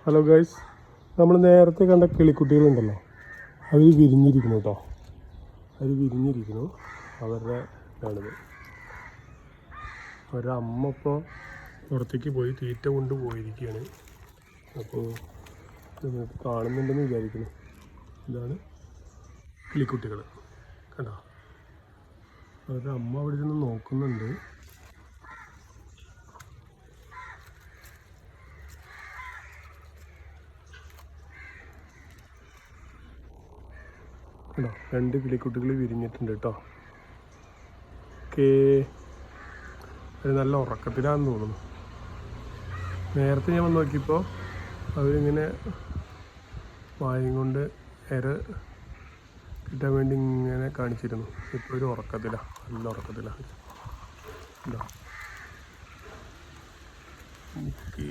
Hello guys, നമ്മൾ നേരത്തെ കണ്ട കിളിക്കുട്ടികളുണ്ടല്ലോ, അവർ വിരിഞ്ഞിരിക്കുന്നു കേട്ടോ. അവർ വിരിഞ്ഞിരിക്കുന്നു. അവരുടെ ഇതാണിത്. അവരുടെ അമ്മ ഇപ്പോൾ പുറത്തേക്ക് പോയി തീറ്റ കൊണ്ട് പോയിരിക്കുകയാണ്. അപ്പോൾ നിങ്ങൾക്ക് കാണുന്നുണ്ടെന്ന് വിചാരിക്കുന്നു. ഇതാണ് കിളിക്കുട്ടികൾ, കണ്ടോ. അവരുടെ അമ്മ അവിടെ നിന്ന് നോക്കുന്നുണ്ട്. കേട്ടോ, 2 കിളിക്കുട്ടികൾ വിരിഞ്ഞിട്ടുണ്ട് കേട്ടോ. അത് നല്ല ഉറക്കത്തിലാണെന്ന് തോന്നുന്നു. നേരത്തെ ഞാൻ വന്ന് നോക്കിയപ്പോൾ അവരിങ്ങനെ വായും കൊണ്ട് ഇര കിട്ടാൻ വേണ്ടി ഇങ്ങനെ കാണിച്ചിരുന്നു. ഇപ്പോൾ ഒരു ഉറക്കത്തിലാണ്, നല്ല ഉറക്കത്തിലാണ്. ഉണ്ടോ? ഓക്കെ.